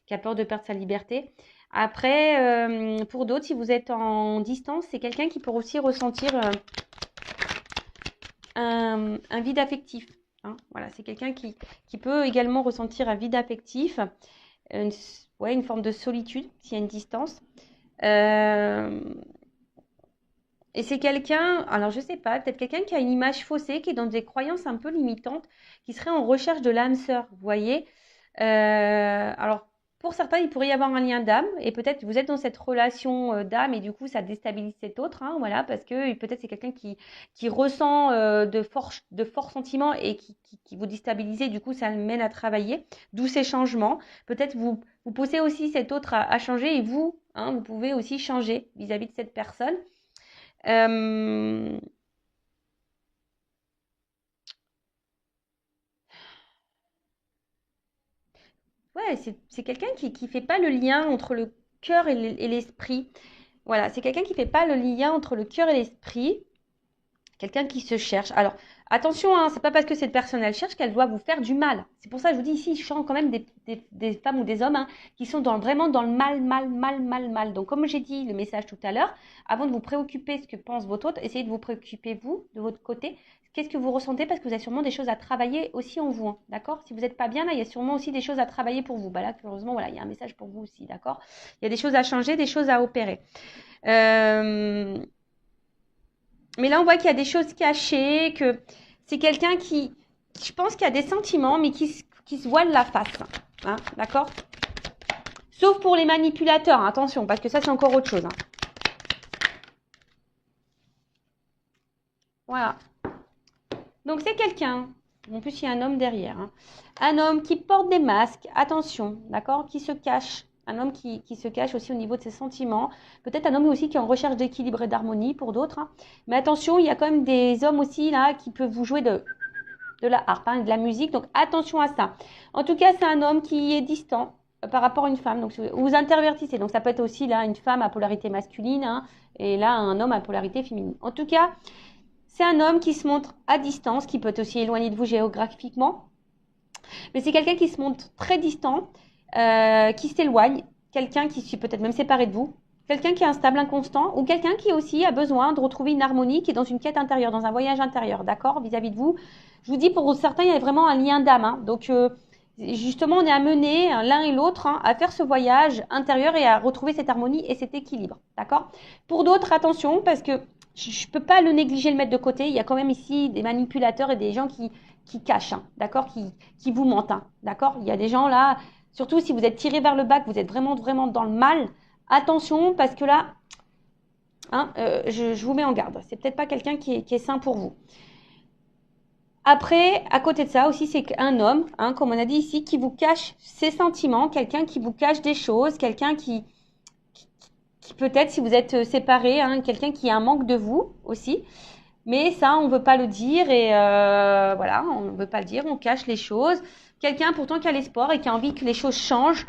qui a peur de perdre sa liberté. Après, pour d'autres, si vous êtes en distance, c'est quelqu'un qui peut aussi ressentir un vide affectif. Hein. Voilà, c'est quelqu'un qui peut également ressentir un vide affectif, une forme de solitude s'il y a une distance. Et c'est quelqu'un, alors je sais pas, peut-être quelqu'un qui a une image faussée, qui est dans des croyances un peu limitantes, qui serait en recherche de l'âme sœur, vous voyez. Alors, pour certains, il pourrait y avoir un lien d'âme, et peut-être vous êtes dans cette relation d'âme, et du coup, ça déstabilise cet autre, hein, voilà, parce que peut-être c'est quelqu'un qui ressent de forts sentiments et qui vous déstabilise, et du coup, ça le mène à travailler, d'où ces changements. Peut-être vous poussez aussi cet autre à changer, et vous, hein, vous pouvez aussi changer vis-à-vis de cette personne. Euh, Ouais, c'est quelqu'un qui fait pas le lien entre le cœur et l'esprit. Voilà, c'est quelqu'un qui fait pas le lien entre le cœur et l'esprit. Quelqu'un qui se cherche. Alors, attention, hein, c'est pas parce que cette personne elle cherche qu'elle doit vous faire du mal. C'est pour ça que je vous dis ici, je sens quand même des femmes ou des hommes hein, qui sont vraiment dans le mal, mal, mal, mal, mal. Donc, comme j'ai dit le message tout à l'heure, avant de vous préoccuper ce que pense votre autre, essayez de vous préoccuper vous, de votre côté. Qu'est-ce que vous ressentez? Parce que vous avez sûrement des choses à travailler aussi en vous, hein, d'accord? Si vous n'êtes pas bien, là, il y a sûrement aussi des choses à travailler pour vous. Bah là, heureusement, voilà, il y a un message pour vous aussi, d'accord? Il y a des choses à changer, des choses à opérer. Mais là, on voit qu'il y a des choses cachées, que c'est quelqu'un qui, je pense qu'il y a des sentiments, mais qui se voile la face. Hein, d'accord? Sauf pour les manipulateurs, hein, attention, parce que ça, c'est encore autre chose. Hein. Voilà. Donc, c'est quelqu'un. En plus, il y a un homme derrière. Hein. Un homme qui porte des masques, attention, d'accord? Qui se cache. Un homme qui se cache aussi au niveau de ses sentiments. Peut-être un homme aussi qui est en recherche d'équilibre et d'harmonie pour d'autres. Hein. Mais attention, il y a quand même des hommes aussi là qui peuvent vous jouer de la harpe, hein, de la musique. Donc attention à ça. En tout cas, c'est un homme qui est distant par rapport à une femme. Donc vous intervertissez. Donc ça peut être aussi là une femme à polarité masculine hein, et là un homme à polarité féminine. En tout cas, c'est un homme qui se montre à distance, qui peut être aussi éloigné de vous géographiquement. Mais c'est quelqu'un qui se montre très distant, qui s'éloigne, quelqu'un qui s'est peut-être même séparé de vous, quelqu'un qui est instable, inconstant, ou quelqu'un qui aussi a besoin de retrouver une harmonie, qui est dans une quête intérieure, dans un voyage intérieur, d'accord, vis-à-vis de vous. Je vous dis, pour certains, il y a vraiment un lien d'âme. Hein. Donc, justement, on est amené l'un et l'autre hein, à faire ce voyage intérieur et à retrouver cette harmonie et cet équilibre, d'accord. Pour d'autres, attention, parce que je ne peux pas le négliger, le mettre de côté. Il y a quand même ici des manipulateurs et des gens qui cachent, hein, d'accord, qui vous mentent, hein, d'accord. Il y a des gens là, surtout si vous êtes tiré vers le bas, que vous êtes vraiment, vraiment dans le mal, attention parce que là, hein, je vous mets en garde. C'est peut-être pas quelqu'un qui est sain pour vous. Après, à côté de ça aussi, c'est un homme, hein, comme on a dit ici, qui vous cache ses sentiments, quelqu'un qui vous cache des choses, quelqu'un qui peut-être, si vous êtes séparés, hein, quelqu'un qui a un manque de vous aussi. Mais ça, on ne veut pas le dire et voilà, on ne veut pas le dire, on cache les choses. Quelqu'un pourtant qui a l'espoir et qui a envie que les choses changent.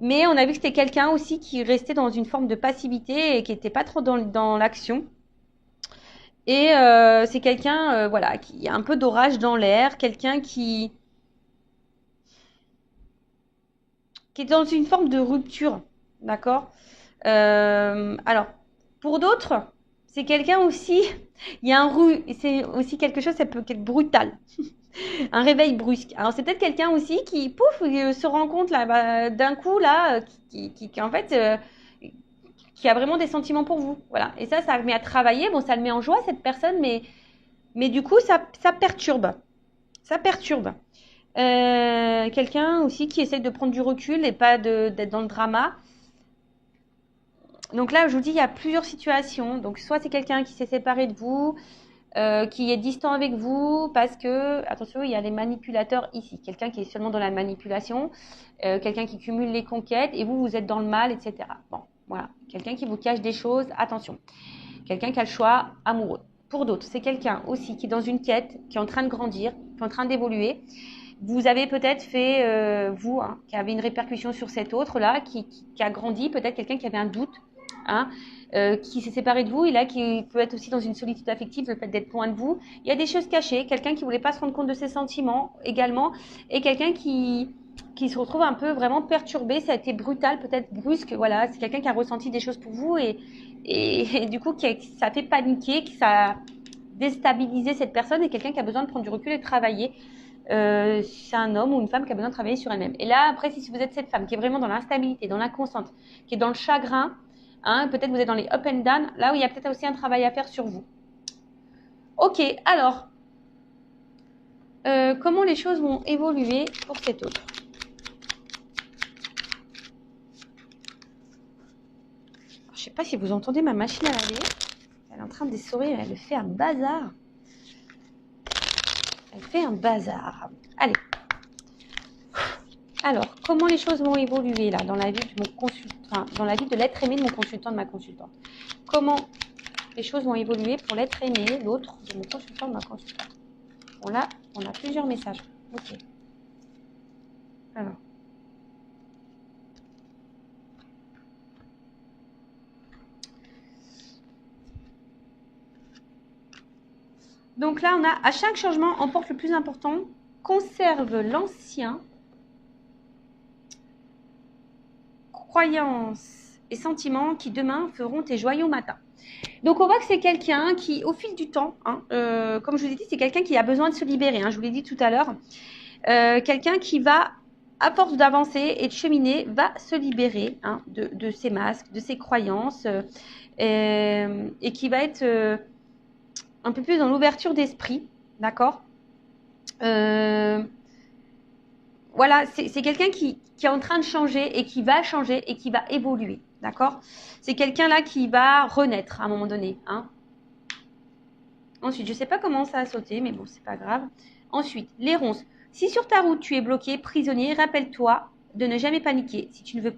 Mais on a vu que c'était quelqu'un aussi qui restait dans une forme de passivité et qui n'était pas trop dans l'action. Et c'est quelqu'un voilà, qui a un peu d'orage dans l'air, quelqu'un qui est dans une forme de rupture. D'accord alors, pour d'autres, c'est quelqu'un aussi, il y a c'est aussi quelque chose, ça peut être brutal. Un réveil brusque. Alors, c'est peut-être quelqu'un aussi qui, pouf, se rend compte là, d'un coup, là, qui en fait, qui a vraiment des sentiments pour vous. Voilà. Et ça le met à travailler. Bon, ça le met en joie, cette personne, mais du coup, ça perturbe. Ça perturbe. Quelqu'un aussi qui essaie de prendre du recul et pas d'être dans le drama. Donc là, je vous dis, il y a plusieurs situations. Donc, soit c'est quelqu'un qui s'est séparé de vous, qui est distant avec vous, parce que, attention, il y a les manipulateurs ici. Quelqu'un qui est seulement dans la manipulation, quelqu'un qui cumule les conquêtes, et vous êtes dans le mal, etc. Bon, voilà. Quelqu'un qui vous cache des choses, attention. Quelqu'un qui a le choix amoureux. Pour d'autres, c'est quelqu'un aussi qui est dans une quête, qui est en train de grandir, qui est en train d'évoluer. Vous avez peut-être fait, vous, hein, qui avez une répercussion sur cet autre-là, qui a grandi, peut-être quelqu'un qui avait un doute, hein, qui s'est séparé de vous et là qui peut être aussi dans une solitude affective, le fait d'être loin de vous. Il y a des choses cachées, quelqu'un qui voulait pas se rendre compte de ses sentiments également, et quelqu'un qui se retrouve un peu vraiment perturbé. Ça a été brutal, peut-être brusque. Voilà, c'est quelqu'un qui a ressenti des choses pour vous et du coup ça a fait paniquer, ça a déstabilisé cette personne, et quelqu'un qui a besoin de prendre du recul et de travailler. C'est un homme ou une femme qui a besoin de travailler sur elle-même. Et là, après, si vous êtes cette femme qui est vraiment dans l'instabilité, dans l'inconstante, qui est dans le chagrin, hein, peut-être vous êtes dans les up and down, là où il y a peut-être aussi un travail à faire sur vous. Ok, alors, comment les choses vont évoluer pour cet autre? Je ne sais pas si vous entendez ma machine à laver. Elle est en train d'essorer, elle fait un bazar. Elle fait un bazar. Allez. Alors, comment les choses vont évoluer là dans la vie de mon consultant, enfin, dans la vie de l'être aimé de mon consultant, de ma consultante? Comment les choses vont évoluer pour l'être aimé, l'autre de mon consultant, de ma consultante? Bon là, on a plusieurs messages. Ok. Alors. Donc là, on a à chaque changement, emporte le plus important, conserve l'ancien, croyances et sentiments qui demain feront tes joyaux matins. Donc on voit que c'est quelqu'un qui, au fil du temps, comme je vous ai dit, c'est quelqu'un qui a besoin de se libérer, je vous l'ai dit tout à l'heure, quelqu'un qui va, à force d'avancer et de cheminer, va se libérer de ses masques, de ses croyances, et qui va être un peu plus dans l'ouverture d'esprit, d'accord. Voilà, c'est quelqu'un qui est en train de changer et qui va changer et qui va évoluer, d'accord. C'est quelqu'un là qui va renaître à un moment donné. Ensuite, je ne sais pas comment ça a sauté, mais bon, c'est pas grave. Ensuite, les ronces. Si sur ta route tu es bloqué, prisonnier, rappelle-toi de ne jamais paniquer. Si tu ne veux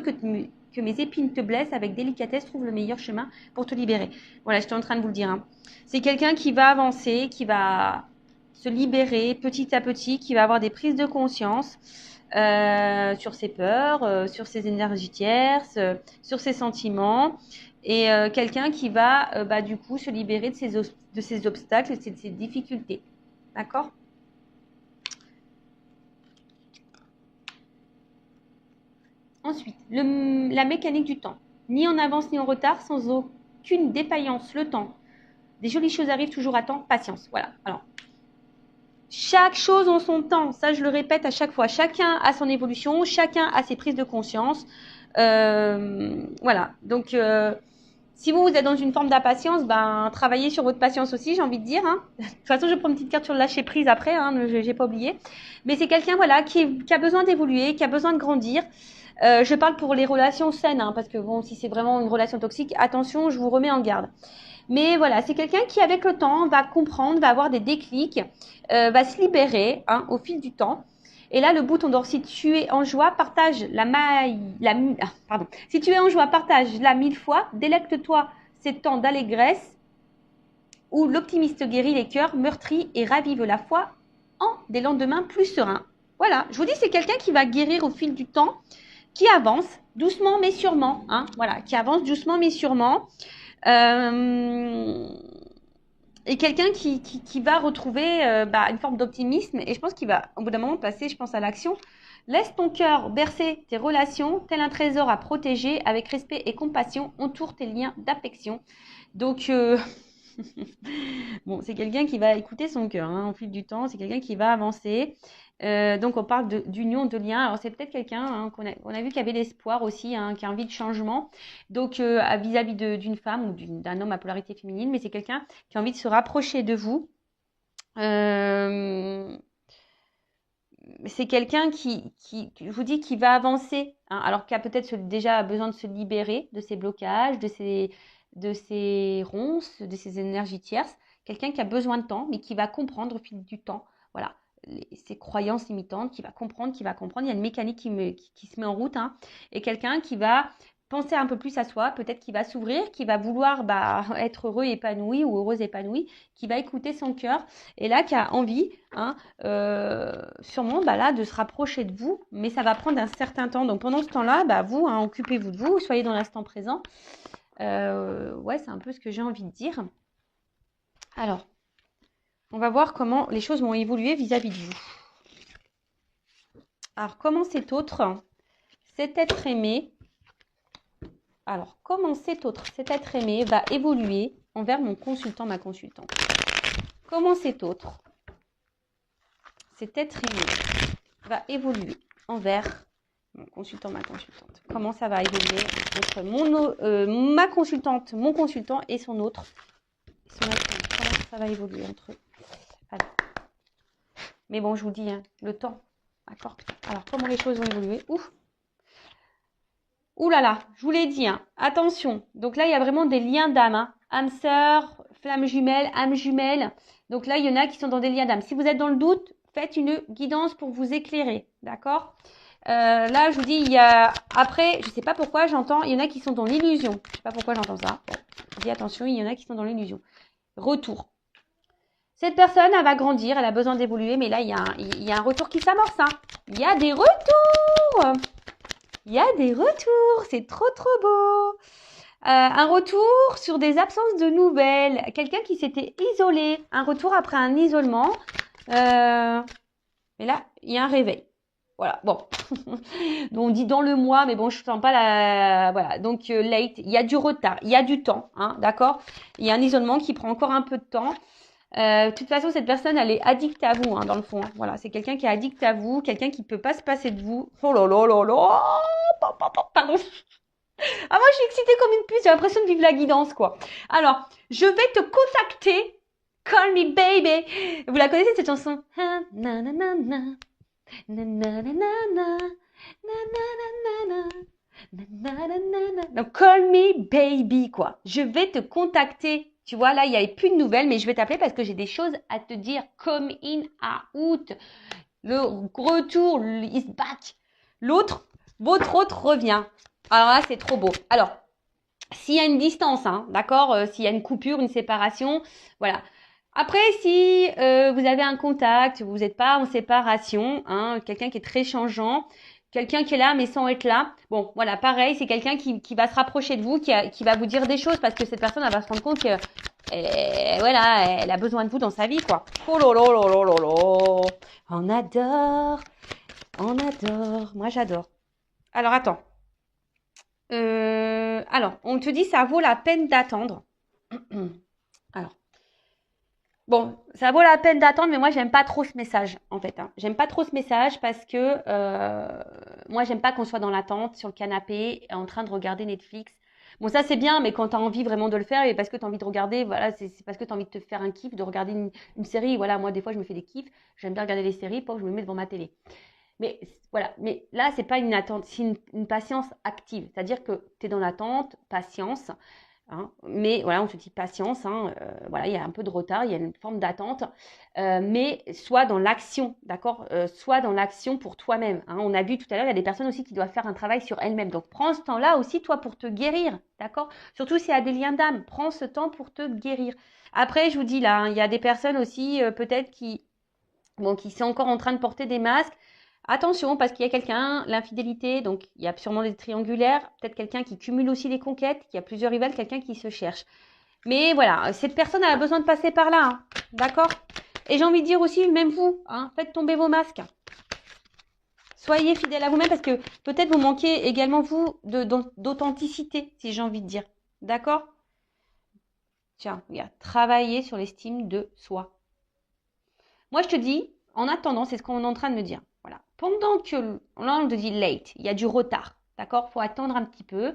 que mes épines te blessent, avec délicatesse, trouve le meilleur chemin pour te libérer. Voilà, j'étais en train de vous le dire. C'est quelqu'un qui va avancer, qui va se libérer petit à petit, qui va avoir des prises de conscience sur ses peurs, sur ses énergies tierces, sur ses sentiments, et quelqu'un qui va du coup se libérer de ses obstacles, de ses difficultés. D'accord ? Ensuite, la mécanique du temps. Ni en avance ni en retard, sans aucune défaillance, le temps. Des jolies choses arrivent toujours à temps, patience. Voilà. Alors, chaque chose en son temps, ça je le répète à chaque fois. Chacun a son évolution, chacun a ses prises de conscience. Voilà. Donc, si vous êtes dans une forme d'impatience, travaillez sur votre patience aussi, j'ai envie de dire. De toute façon, je prends une petite carte sur le lâcher prise après, je n'ai pas oublié. Mais c'est quelqu'un voilà, qui a besoin d'évoluer, qui a besoin de grandir. Je parle pour les relations saines, parce que bon, si c'est vraiment une relation toxique, attention, je vous remets en garde. Mais voilà, c'est quelqu'un qui, avec le temps, va comprendre, va avoir des déclics, va se libérer au fil du temps. Et là, le bouton d'or, si tu es en joie, partage Si tu es en joie, partage-la 1000 fois, délecte-toi ces temps d'allégresse où l'optimiste guérit les cœurs meurtris et ravive la foi en des lendemains plus sereins. Voilà, je vous dis, c'est quelqu'un qui va guérir au fil du temps, qui avance doucement mais sûrement, voilà, qui avance doucement mais sûrement. Et quelqu'un qui va retrouver une forme d'optimisme, et je pense qu'il va au bout d'un moment passer, je pense, à l'action. Laisse ton cœur bercer tes relations, tel un trésor à protéger, avec respect et compassion, entoure tes liens d'affection. Donc, bon, c'est quelqu'un qui va écouter son cœur au fil du temps, c'est quelqu'un qui va avancer. Donc on parle d'union, de lien. Alors c'est peut-être quelqu'un qu'on a vu qui avait l'espoir aussi, qui a envie de changement, donc vis-à-vis d'une femme ou d'un homme à polarité féminine, mais c'est quelqu'un qui a envie de se rapprocher de vous. C'est quelqu'un qui, je vous dis, qui va avancer, alors qui a peut-être déjà besoin de se libérer de ses blocages, de ses ronces, de ses énergies tierces. Quelqu'un qui a besoin de temps, mais qui va comprendre au fil du temps. Voilà. Ses croyances limitantes, qui va comprendre. Il y a une mécanique qui se met en route, et quelqu'un qui va penser un peu plus à soi, peut-être qui va s'ouvrir, qui va vouloir être heureux épanoui ou heureuse épanouie, qui va écouter son cœur, et là qui a envie, sûrement là de se rapprocher de vous, mais ça va prendre un certain temps. Donc pendant ce temps-là, vous, occupez-vous de vous, soyez dans l'instant présent. Ouais, c'est un peu ce que j'ai envie de dire. Alors, on va voir comment les choses vont évoluer vis-à-vis de vous. Alors, comment cet être aimé, cet être aimé va évoluer envers mon consultant, ma consultante. Comment cet être aimé va évoluer envers mon consultant, ma consultante. Comment ça va évoluer entre ma consultante, mon consultant et son autre. Comment ça va évoluer entre eux. Alors. Mais bon, je vous dis, le temps. D'accord. Alors, comment les choses vont évoluer. Ouh là là, je vous l'ai dit, attention. Donc là, il y a vraiment des liens d'âme. Âme sœur, flamme jumelle, âme jumelle. Donc là, il y en a qui sont dans des liens d'âme. Si vous êtes dans le doute, faites une guidance pour vous éclairer. D'accord. Là, je vous dis, il y a... Après, je ne sais pas pourquoi j'entends, il y en a qui sont dans l'illusion. Je ne sais pas pourquoi j'entends ça. Bon, je dis attention, il y en a qui sont dans l'illusion. Retour. Cette personne, elle va grandir, elle a besoin d'évoluer, mais là, il y a un retour qui s'amorce. Il y a des retours. Il y a des retours. C'est trop, trop beau. Un retour sur des absences de nouvelles. Quelqu'un qui s'était isolé. Un retour après un isolement. Mais là, il y a un réveil. Voilà, bon. Donc, on dit dans le mois, mais bon, je ne sens pas la... Voilà, donc late, il y a du retard, il y a du temps, hein, d'accord? Il y a un isolement qui prend encore un peu de temps. De toute façon, cette personne, elle est addicte à vous, hein, dans le fond. Hein. Voilà, c'est quelqu'un qui est addict à vous, quelqu'un qui ne peut pas se passer de vous. Oh là là là là. Pardon. Ah, moi, je suis excitée comme une puce, j'ai l'impression de vivre la guidance, quoi. Alors, je vais te contacter. Call me baby. Vous la connaissez, cette chanson? Donc, call me baby, quoi. Je vais te contacter. Tu vois, là, il n'y avait plus de nouvelles, mais je vais t'appeler parce que j'ai des choses à te dire. Come in, out. Le retour is back. L'autre, votre autre revient. Alors là, c'est trop beau. Alors, s'il y a une distance, hein, d'accord, s'il y a une coupure, une séparation, voilà. Après, si vous avez un contact, vous n'êtes pas en séparation, hein, quelqu'un qui est très changeant, quelqu'un qui est là mais sans être là, bon, voilà, pareil, c'est quelqu'un qui va se rapprocher de vous, qui va vous dire des choses parce que cette personne, elle va se rendre compte que, voilà, elle a besoin de vous dans sa vie, quoi. Oh là là là là là là. On adore, moi j'adore. Alors, attends. Alors, on te dit ça vaut la peine d'attendre. Alors, bon, ça vaut la peine d'attendre, mais moi, j'aime pas trop ce message, en fait. Hein. J'aime pas trop ce message parce que moi, j'aime pas qu'on soit dans l'attente, sur le canapé, en train de regarder Netflix. Bon, ça, c'est bien, mais quand tu as envie vraiment de le faire, et parce que tu as envie de regarder, voilà, c'est parce que tu as envie de te faire un kiff, de regarder une série. Voilà, moi, des fois, je me fais des kiffs. J'aime bien regarder les séries, pour que je me mets devant ma télé. Mais voilà, mais là, c'est pas une attente, c'est une patience active. C'est-à-dire que tu es dans l'attente, patience, hein, mais voilà, on te dit patience, hein, voilà, il y a un peu de retard, il y a une forme d'attente, mais sois dans l'action, d'accord, sois dans l'action pour toi-même. Hein. On a vu tout à l'heure, il y a des personnes aussi qui doivent faire un travail sur elles-mêmes. Donc, prends ce temps-là aussi, toi, pour te guérir, d'accord. Surtout s'il y a des liens d'âme, prends ce temps pour te guérir. Après, je vous dis là, hein, il y a des personnes aussi, peut-être qui sont encore en train de porter des masques. Attention, parce qu'il y a quelqu'un, l'infidélité, donc il y a sûrement des triangulaires, peut-être quelqu'un qui cumule aussi des conquêtes, qui a plusieurs rivales, quelqu'un qui se cherche. Mais voilà, cette personne a besoin de passer par là, hein, d'accord? Et j'ai envie de dire aussi, même vous, hein, faites tomber vos masques. Soyez fidèles à vous-même parce que peut-être vous manquez également, vous, d'authenticité, si j'ai envie de dire. D'accord? Tiens, regarde, travaillez sur l'estime de soi. Moi, je te dis, en attendant, c'est ce qu'on est en train de me dire. Voilà. Pendant que, là, on te dit late, il y a du retard, d'accord? Il faut attendre un petit peu,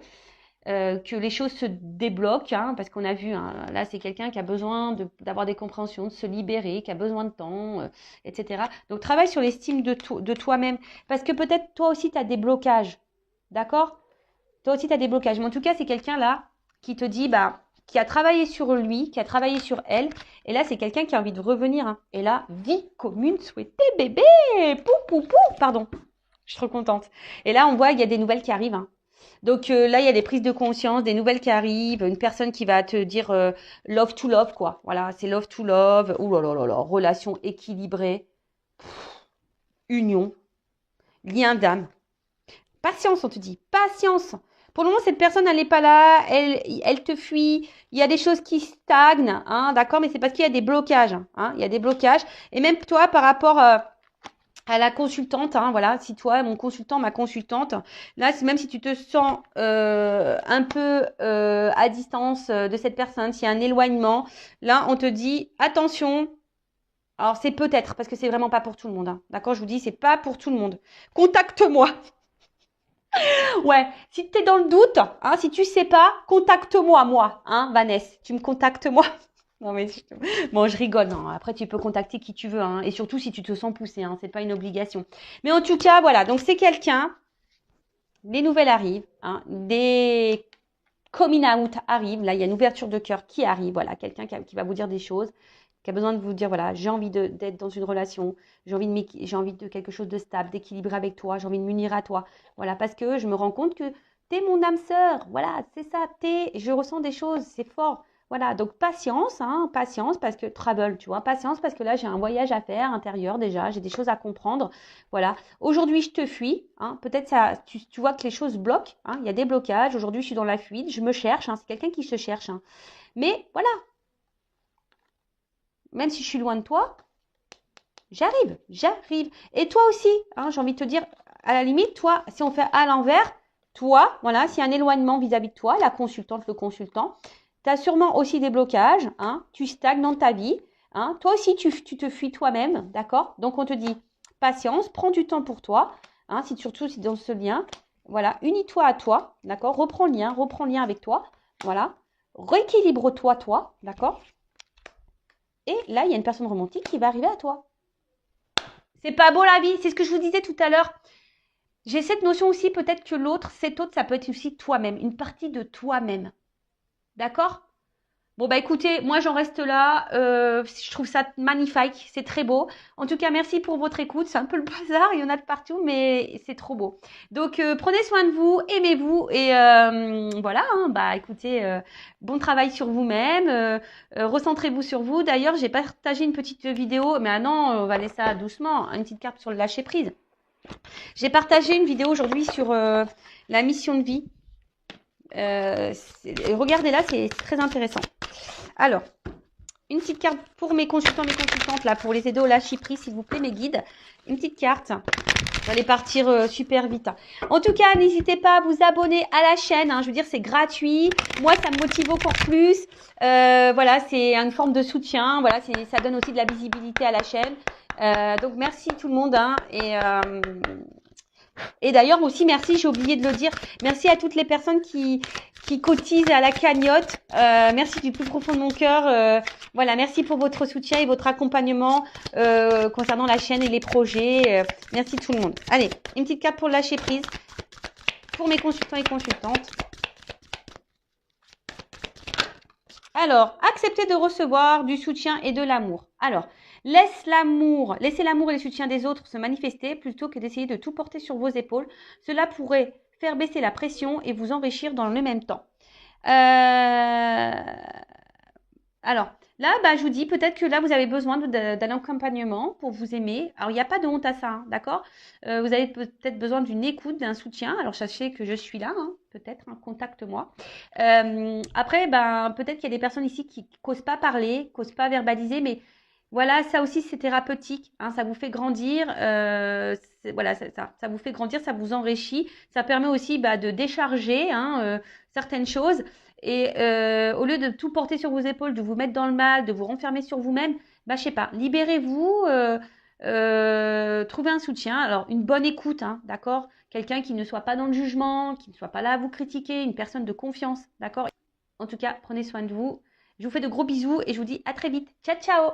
que les choses se débloquent, hein, parce qu'on a vu, hein, là, c'est quelqu'un qui a besoin d'avoir des compréhensions, de se libérer, qui a besoin de temps, etc. Donc, travaille sur l'estime de toi-même, parce que peut-être toi aussi, tu as des blocages, d'accord? Toi aussi, tu as des blocages. Mais en tout cas, c'est quelqu'un là qui te dit, bah, qui a travaillé sur lui, qui a travaillé sur elle. Et là, c'est quelqu'un qui a envie de revenir. Hein. Et là, vie commune souhaitée, bébé. Pou, pou, pou. Pardon. Je suis trop contente. Et là, on voit qu'il y a des nouvelles qui arrivent. Hein. Donc là, il y a des prises de conscience, des nouvelles qui arrivent. Une personne qui va te dire love to love, quoi. Voilà, c'est love to love. Ouh là là là là. Relation équilibrée. Union. Lien d'âme. Patience, on te dit. Patience. Pour le moment, cette personne, elle n'est pas là, elle te fuit. Il y a des choses qui stagnent, hein, d'accord, mais c'est parce qu'il y a des blocages. Hein, il y a des blocages. Et même toi, par rapport à la consultante, hein, voilà, si toi, mon consultant, ma consultante, là, même si tu te sens un peu à distance de cette personne, s'il y a un éloignement, là, on te dit, attention. Alors, c'est peut-être, parce que c'est vraiment pas pour tout le monde. Hein, d'accord, je vous dis, c'est pas pour tout le monde. Contacte-moi. Ouais, si tu es dans le doute, hein, si tu sais pas, contacte-moi, moi, hein, Vanessa, tu me contactes moi. Non mais bon, je rigole. Non. Après, tu peux contacter qui tu veux, hein, et surtout si tu te sens poussé, hein, c'est pas une obligation. Mais en tout cas, voilà. Donc c'est quelqu'un. Les nouvelles arrivent, hein, des coming out arrivent. Là, il y a une ouverture de cœur qui arrive. Voilà, quelqu'un qui va vous dire des choses, qui a besoin de vous dire voilà, j'ai envie d'être dans une relation, j'ai envie de quelque chose de stable, d'équilibré avec toi, j'ai envie de m'unir à toi. Voilà, parce que je me rends compte que t'es mon âme sœur. Voilà, c'est ça, je ressens des choses, c'est fort. Voilà, donc patience, hein, patience parce que travel, tu vois, patience parce que là j'ai un voyage à faire intérieur déjà, j'ai des choses à comprendre. Voilà, aujourd'hui je te fuis, hein, peut-être ça, tu vois que les choses bloquent, hein, il y a des blocages. Aujourd'hui je suis dans la fuite, je me cherche, hein, c'est quelqu'un qui se cherche, hein. Mais voilà, même si je suis loin de toi, j'arrive, j'arrive. Et toi aussi, hein, j'ai envie de te dire, à la limite, toi, si on fait à l'envers, toi, voilà, s'il y a un éloignement vis-à-vis de toi, la consultante, le consultant, tu as sûrement aussi des blocages, hein, tu stagnes dans ta vie, hein, toi aussi, tu te fuis toi-même, d'accord? Donc, on te dit, patience, prends du temps pour toi, hein, surtout si dans ce lien, voilà, unis-toi à toi, d'accord? Reprends le lien avec toi, voilà, rééquilibre-toi, toi, d'accord? Et là, il y a une personne romantique qui va arriver à toi. C'est pas beau la vie, c'est ce que je vous disais tout à l'heure. J'ai cette notion aussi, peut-être que l'autre, cet autre, ça peut être aussi toi-même, une partie de toi-même. D'accord? Bon, bah écoutez, moi j'en reste là. Je trouve ça magnifique, c'est très beau. En tout cas, merci pour votre écoute. C'est un peu le bazar, il y en a de partout, mais c'est trop beau. Donc, prenez soin de vous, aimez-vous et voilà. Hein, bah écoutez, bon travail sur vous-même. Recentrez-vous sur vous. D'ailleurs, j'ai partagé une petite vidéo, mais ah non, on va laisser ça doucement. Une petite carte sur le lâcher prise. J'ai partagé une vidéo aujourd'hui sur la mission de vie. Regardez-là, c'est très intéressant. Alors, une petite carte pour mes consultants, mes consultantes, là, pour les aider au lâcher prise, s'il vous plaît, mes guides. Une petite carte. Vous allez partir super vite. En tout cas, n'hésitez pas à vous abonner à la chaîne. Hein. Je veux dire, c'est gratuit. Moi, ça me motive encore plus. Voilà, c'est une forme de soutien. Voilà, ça donne aussi de la visibilité à la chaîne. Donc, merci tout le monde. Hein, et d'ailleurs aussi, merci, j'ai oublié de le dire, merci à toutes les personnes qui cotisent à la cagnotte. Merci du plus profond de mon cœur. Voilà, merci pour votre soutien et votre accompagnement concernant la chaîne et les projets. Merci tout le monde. Allez, une petite carte pour lâcher prise pour mes consultants et consultantes. Alors, accepter de recevoir du soutien et de l'amour. Alors, laissez l'amour et le soutien des autres se manifester plutôt que d'essayer de tout porter sur vos épaules. Cela pourrait faire baisser la pression et vous enrichir dans le même temps. Alors, là, bah, je vous dis, peut-être que là, vous avez besoin d'un accompagnement pour vous aimer. Alors, il n'y a pas de honte à ça, hein, d'accord? Vous avez peut-être besoin d'une écoute, d'un soutien. Alors, sachez que je suis là, hein, peut-être, hein, contacte-moi. Après, ben, peut-être qu'il y a des personnes ici qui n'osent pas parler, qui n'osent pas verbaliser, mais voilà, ça aussi, c'est thérapeutique. Hein, ça vous fait grandir. Voilà, ça vous fait grandir, ça vous enrichit. Ça permet aussi bah, de décharger hein, certaines choses. Et au lieu de tout porter sur vos épaules, de vous mettre dans le mal, de vous renfermer sur vous-même, bah, je sais pas, libérez-vous, trouvez un soutien. Alors, une bonne écoute, hein, d'accord? Quelqu'un qui ne soit pas dans le jugement, qui ne soit pas là à vous critiquer, une personne de confiance, d'accord? En tout cas, prenez soin de vous. Je vous fais de gros bisous et je vous dis à très vite. Ciao, ciao!